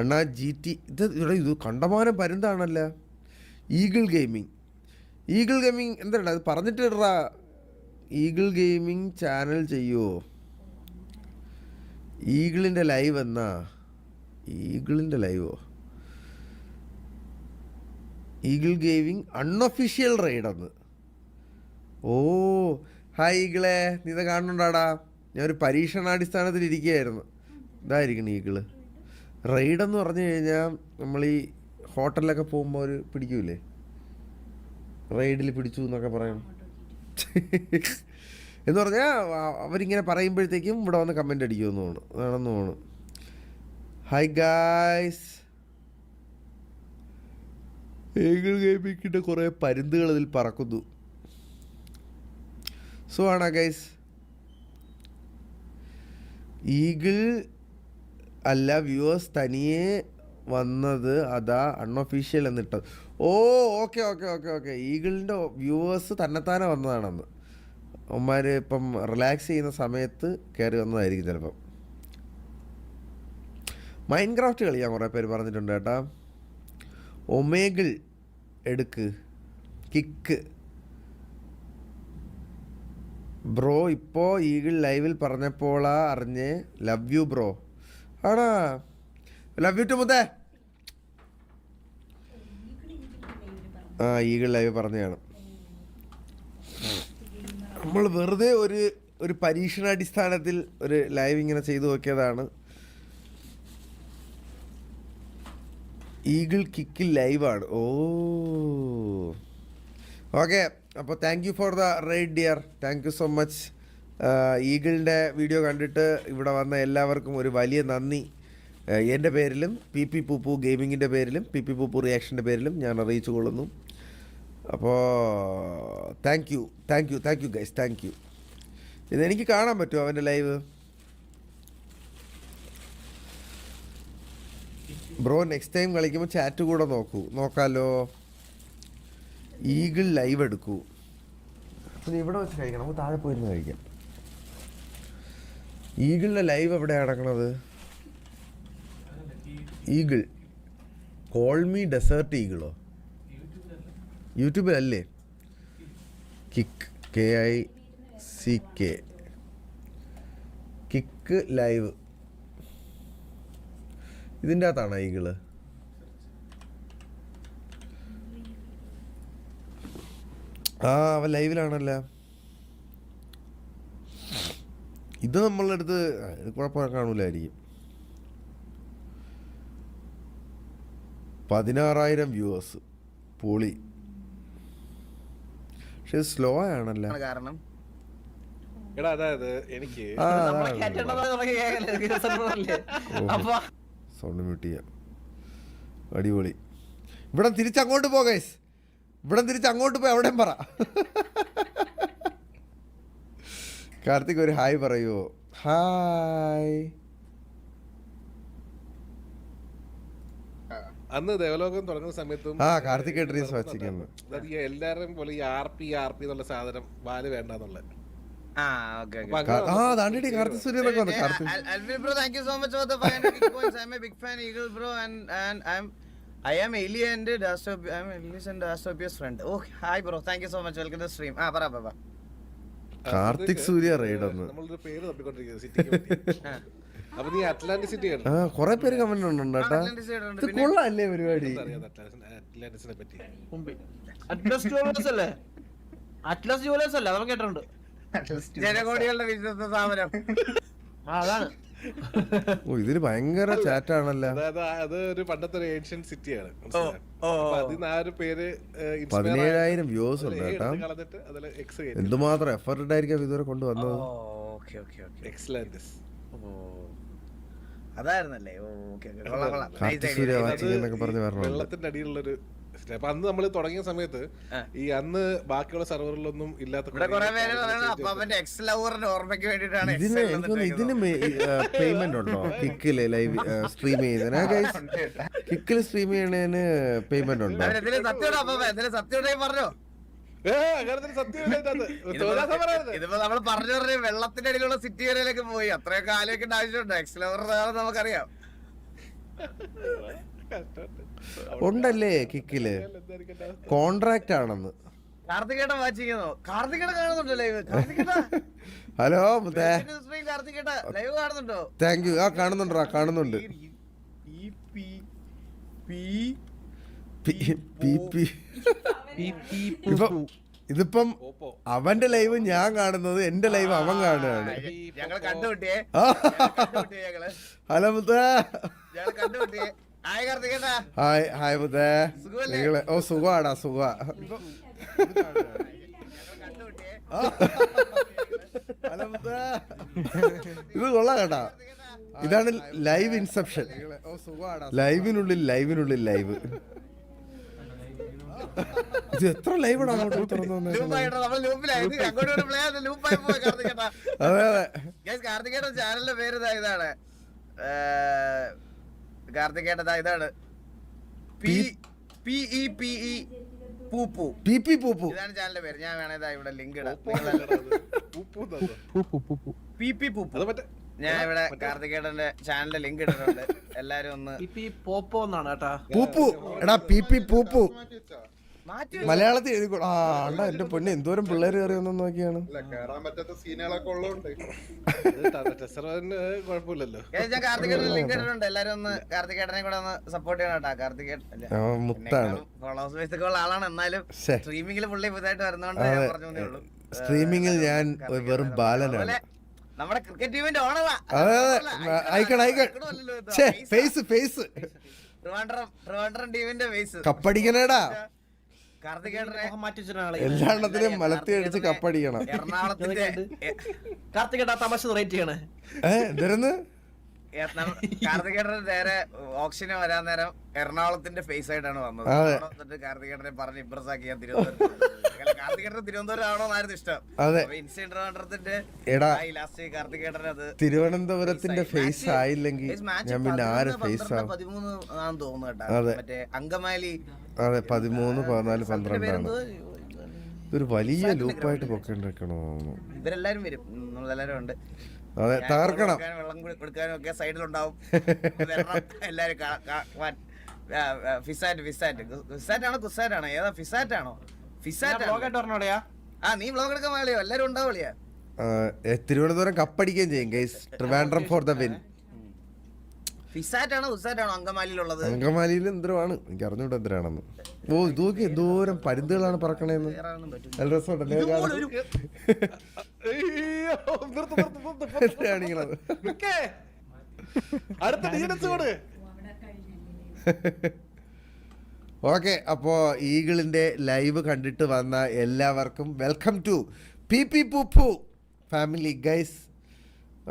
അണ്ണാ GT ഇത് കണ്ടമാനം പരുന്താണല്ലോ. Eagle gaming എന്താണ് അത് പറഞ്ഞിട്ട് ഇടാ. ഈഗിൾ ഗെയിമിങ് ചാനൽ ചെയ്യുമോ? ഈഗിളിൻ്റെ ലൈവ് എന്നാ? ഈഗിളിൻ്റെ ലൈവോ? ഈഗിൾ ഗെയിമിങ് അൺഒഫീഷ്യൽ റൈഡെന്ന്. ഓ ഹായ് ഈഗിളെ, നീ ഇത് കാണുന്നുണ്ടാടാ? ഞാനൊരു പരീക്ഷണാടിസ്ഥാനത്തിൽ ഇരിക്കുകയായിരുന്നു. ഇതായിരിക്കണം ഈഗിള്. റൈഡെന്ന് പറഞ്ഞു കഴിഞ്ഞാൽ നമ്മൾ ഈ ഹോട്ടലിലൊക്കെ പോകുമ്പോൾ ഒരു പിടിക്കൂലേ, റൈഡിൽ പിടിച്ചു എന്നൊക്കെ പറയണം എന്ന് പറഞ്ഞാൽ അവരിങ്ങനെ പറയുമ്പോഴത്തേക്കും ഇവിടെ വന്ന് കമൻ്റ് അടിക്കുമെന്ന് തോന്നുന്നു. അതാണെന്ന് തോന്നുന്നു. ഹായ് ഗായ്സ്, ഈഗിൾ ഗെയിമിങ്ങിൻ്റെ കുറേ പരുന്തുകൾ ഇതിൽ പറക്കുന്നു. സോ ആണോ ഗൈസ്? ഈഗിൾ അല്ല വ്യൂവേഴ്സ് തനിയെ വന്നത്, അതാ അൺഒഫീഷ്യൽ എന്നിട്ടത്. ഓ ഓക്കെ ഓക്കെ ഓക്കെ ഓക്കെ ഈഗിളിൻ്റെ വ്യൂവേഴ്സ് തന്നെത്താനെ വന്നതാണെന്ന്. അവന്മാർ ഇപ്പം റിലാക്സ് ചെയ്യുന്ന സമയത്ത് കയറി വന്നതായിരിക്കും ചിലപ്പം. മൈൻക്രാഫ്റ്റ് കളിക്കാൻ കുറേ പേര് പറഞ്ഞിട്ടുണ്ട് കേട്ടാ. ഒമേഗിൾ എടുക്ക് കിക്ക് ബ്രോ. ഇപ്പോൾ ഈഗിൾ ലൈവിൽ പറഞ്ഞപ്പോളാ അറിഞ്ഞേ. Love you bro. ആടാ ലവ് യു ടു മുത്തേ. ഈഗിൾ ലൈവ് പറഞ്ഞതാണ്. നമ്മൾ വെറുതെ ഒരു പരീക്ഷണാടിസ്ഥാനത്തിൽ ഒരു ലൈവ് ഇങ്ങനെ ചെയ്തു നോക്കിയതാണ്. ഈഗിൾ കിക്കിൽ ലൈവാണ്. ഓ ഓക്കെ, അപ്പോൾ thank you for the ride dear. Thank you so much. ഈഗിളിൻ്റെ വീഡിയോ കണ്ടിട്ട് ഇവിടെ വന്ന എല്ലാവർക്കും ഒരു വലിയ നന്ദി എൻ്റെ പേരിലും PP പൂപ്പു ഗെയിമിങ്ങിൻ്റെ പേരിലും PP പൂപ്പു റിയാക്ഷൻ്റെ പേരിലും ഞാൻ അറിയിച്ചു കൊള്ളുന്നു. അപ്പോൾ thank you guys, thank you. ഇതെനിക്ക് കാണാൻ പറ്റുമോ അവൻ്റെ ലൈവ്? ബ്രോ നെക്സ്റ്റ് ടൈം കളിക്കുമ്പോൾ ചാറ്റ് കൂടെ നോക്കാമല്ലോ. ഈഗിൾ ലൈവ് എടുക്കൂ. അപ്പം ഇവിടെ വെച്ച് കഴിക്കണം, നമുക്ക് താഴെ പോയിരുന്ന് കഴിക്കാം. ഈഗിളിൻ്റെ ലൈവ് എവിടെയാണ് നടക്കണത്? ഈഗിൾ കോൾ മീ ഡെസേർട്ട് ഈഗിളോ? യൂട്യൂബിലല്ലേ? Kick KICK kick live. ഇതിൻ്റെ അകത്താണോ ഈഗിള്? അവൻ ലൈവിലാണല്ലോ. ഇത് നമ്മളുടെ അടുത്ത് കുഴപ്പം കാണൂലായിരിക്കും. 16,000 വ്യൂവേഴ്സ്, പൊളി. പക്ഷെ സ്ലോ ആണല്ലോ. കാരണം സൗണ്ട് മ്യൂട്ട് ചെയ്യാം. അടിപൊളി. ഇവിടെ തിരിച്ചങ്ങോട്ട് പോ ഗൈസ്, ഇവിടെ തിരിച്ചങ്ങോട്ട് പോയി എവിടെയും പറ. കാർത്തിക് ഒരു ഹായ് പറയുമോ? ഹായ്. അന്ന് ദേവലോകം തുടങ്ങുന്ന സമയത്തും കാർത്തിക് എല്ലാരും പോലെ ഈ RP എന്നുള്ള സാധനം വാല് വേണ്ടെന്നുള്ളത്. I am Eli and I am Elias and Dastropia's friend. Oh, hi bro. Thank you so much. Welcome to the stream. പറ. കാർത്തിക് സൂര്യ റൈഡ് ഒന്ന്. നമ്മളൊരു പേര് തപ്പിക്കൊണ്ടിരിക്കുന്നത് സിറ്റിക്ക് വേണ്ടി. അപ്പൊ നീ അറ്റ്ലാന്റിസ് സിറ്റി ആണ്. കുറെ പേര് കമന്റ് ഉണ്ട് കേട്ടാ. ഇത് കൊള്ളാല്ലേ പരിപാടി? അറ്റ്ലാന്റിസിനെ പറ്റി. അറ്റ്ലസ് ജുവലേഴ്സ് അല്ല, നമ്മൾ കേട്ടിട്ടുണ്ട്. ജനകോടികളുടെ വിശ്വസ്ത സ്ഥാപനം. അതാണ്. ഇതിന് ഭയങ്കര ചാറ്റാണല്ലോ. അത് ഒരു പണ്ടത്തെ ഒരു ഏൻഷ്യന്റ് സിറ്റിയാണ്. 17,000 വ്യൂസ് ഉണ്ട് കേട്ടാ. എന്തുമാത്രം എഫർട്ട് ആയിരിക്കും ഇതുവരെ കൊണ്ടുവന്നത്. അതായിരുന്നല്ലേ. വെള്ളത്തിന്റെ അടിയിലുള്ളൊരു. അപ്പൊ അന്ന് നമ്മൾ തുടങ്ങിയ സമയത്ത് ഈ അന്ന് ബാക്കിയുള്ള സെർവറിലൊന്നും ഇല്ലാത്ത ഇതിന് പേയ്മെന്റ് ഉണ്ടോ? കിക്കില് ലൈവ് സ്ട്രീം ചെയ്യുന്നതിന് കിക്കില് സ്ട്രീം ചെയ്യണതിന് പേയ്മെന്റ് ഉണ്ടോ? പറഞ്ഞോ. ഇതിപ്പോ നമ്മൾ പറഞ്ഞു വെള്ളത്തിന്റെ അടിയിലുള്ള സിറ്റി വരയിലേക്ക് പോയി. അത്രയൊക്കെ ആലോചിക്കേണ്ട ആവശ്യമുണ്ടോ? എക്സ് ലവർ നമുക്കറിയാം. ഉണ്ടല്ലേ കിക്കില് കോൺട്രാക്ട് ആണെന്ന്. കാർത്തികേട്ടൻ വാച്ചിരിക്കുന്നോ? കാർത്തികേട്ടൻ കാണുന്നുണ്ടോ ലൈവ്? ഹലോ മുത്തേ, കാർത്തികേട്ട ലൈവ് കാണുന്നുണ്ടോ? Thank you. ആ കാണുന്നുണ്ടോ? കാണുന്നുണ്ട്. ഇതിപ്പം അവന്റെ ലൈവ് ഞാൻ കാണുന്നത്, എന്റെ ലൈവ് അവൻ കാണുകയാണ്. ഞങ്ങള് കണ്ടുപിട്ടിയേ. ഹലോ മുത്തേ. ഞങ്ങള് കണ്ടുപിട്ടിയേ. ഹായ് കാർത്തികേട്ടാ. ഹായ് ഹായ് മുത്തേ. നിങ്ങളെ ഓ സുഖാടാ സുഖ. ഇത് കൊള്ളാം കേട്ടാ. ഇതാണ് ലൈവ് ഇൻസെപ്ഷൻ. ലൈവിനുള്ളിൽ ലൈവ്. ഇത് എത്ര ലൈവാണ് അങ്ങോട്ട് തുറന്നു അതെ അതെ. കാർത്തികേട്ടൻ ചാനലിന്റെ പേര് ഇതാണ്. കാർത്തികേട്ടൻ ഇതാണ് പൂപ്പു. ഇതാണ് ചാനലിന്റെ പേര്. ഞാൻ വേണേ ഇവിടെ ലിങ്ക് ഇടാം. ഞാൻ ഇവിടെ കാർത്തികേട്ടന്റെ ചാനലിന്റെ ലിങ്ക് ഇട്ടിട്ടുണ്ട്. എല്ലാരും ഒന്ന് പോപ്പോ എന്നാണ് കേട്ടാ. പൂപ്പു എടാ പൂപ്പു മലയാളത്തിൽ എഴുതി. ആ അണ്ടാ എന്റെ പൊന്നെ എന്തോരം പിള്ളേര് കയറി ഒന്നും നോക്കിയാണ്. കുഴപ്പമില്ലല്ലോ. ഞാൻ കാർത്തികേട്ടന്റെ ലിങ്ക് ഇട്ടിട്ടുണ്ട്. എല്ലാരും ഒന്ന് കാർത്തികേട്ടനെ കൂടെ ഒന്ന് സപ്പോർട്ട് ചെയ്യണം കേട്ടാ. കാർത്തികേട്ടൻ മുത്താണ്. ഫോളോവേഴ്സ് ബേസ് ഉള്ള ആളാണ്. എന്നാലും സ്ട്രീമിംഗിൽ പുള്ളി പുതുതായിട്ട് വരുന്നോണ്ട് ഞാൻ പറഞ്ഞേ ഉള്ളൂ. സ്ട്രീമിങ്ങിൽ ഞാൻ വെറും ബാലനാണ്. നമ്മുടെ ക്രിക്കറ്റ് ടീമിന്റെ ഓണറാ. അതെ ഐക്കൺ ഫേസ് ട്രിവാൻഡ്രം ടീമിന്റെ ഫേസ്. കപ്പടിക്കണേടാ. കാർത്തികേട്ടനെ എല്ലാത്തിനും മലത്തി അടിച്ച് കപ്പടിക്കണം. എറണാകുളത്തിന്റെ കാർത്തികേട്ടാ തമാശ റേറ്റ് ചെയ്യണേ. എന്തായിരുന്നു? കാർത്തികേട്ടന് നേരെ ഓപ്ഷന് വരാൻ നേരം എറണാകുളത്തിന്റെ ഫേസ് ആയിട്ടാണ് വന്നത്. കാർത്തികേട്ടനെ പറഞ്ഞ് ഇംപ്രസ് ആക്കി ഞാൻ തിരുവനന്തപുരം. കാർത്തികേട്ടൻ തിരുവനന്തപുരം ആണോന്നായിരുന്നു ഇഷ്ടം. ഇൻസ്റ്റന്റെ ലാസ്റ്റ് കാർത്തികേട്ടൻ അത് തിരുവനന്തപുരത്തിന്റെ ഫേസ് ആയില്ലെങ്കിൽ ഞാൻ പിന്നെ ആരെ ഫേസ് ആവും? 13 ആണെന്ന് തോന്നുന്നു കേട്ടോ. മറ്റേ അങ്കമാലി. അതെ 13, 14, 12 ആണ്. ഇതൊരു വലിയ ലൂപ്പായിട്ട് പൊക്കേണ്ടിരിക്കണോ? ഇവരെല്ലാരും വരും. നമ്മളെല്ലാരും ഉണ്ട്. അതെ തകർക്കണം. വെള്ളം കൊടുക്കാനും ഒക്കെ സൈഡിലുണ്ടാവും. എല്ലാരും ഫിസാറ്റ് ആണോ ഏതാ? ഫിസാറ്റ് ആണോ? ആ നീ വ്ളോഗ് എടുക്കാൻ വേളിയോ? എല്ലാരും ഉണ്ടാവും വിളിയാ. തിരുവനന്തപുരം കപ്പടിക്കുകയും ചെയ്യും guys. Trivandrum for the win. FISAT ആണോ ഉസാറ്റാണോ അങ്കമാലിയിലുള്ളത്? അങ്കമാലിയിൽ എന്തരമാണ് എനിക്ക് അറിഞ്ഞൂടെ എന്തരാണെന്ന്. ഓ ഇതൊക്കെ എന്തോരം പരുന്തുകളാണ് പറക്കണേന്ന്. നല്ല രസമുണ്ടല്ലേ കാണിക്കണത്. ഓക്കെ, അപ്പോൾ ഈഗിളിൻ്റെ ലൈവ് കണ്ടിട്ട് വന്ന എല്ലാവർക്കും welcome to P Poopu family guys.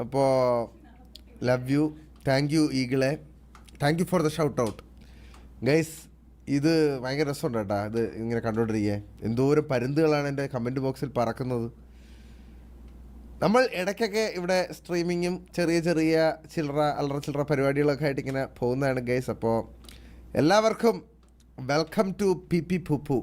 അപ്പോൾ ലവ് യു. താങ്ക് യു ഈഗിളെ. Thank you for the shout out guys. ഇത് ഭയങ്കര രസമുണ്ട് കേട്ടോ. ഇത് ഇങ്ങനെ കണ്ടുകൊണ്ടിരിക്കുക. എന്തോരം പരുന്തുകളാണ് എൻ്റെ കമൻറ്റ് ബോക്സിൽ പറക്കുന്നത്. നമ്മൾ ഇടയ്ക്കൊക്കെ ഇവിടെ സ്ട്രീമിങ്ങും ചെറിയ ചില്ലറ പരിപാടികളൊക്കെ ആയിട്ട് ഇങ്ങനെ പോകുന്നതാണ് ഗൈസ്. അപ്പോൾ എല്ലാവർക്കും വെൽക്കം ടു പി പൂപ്പു.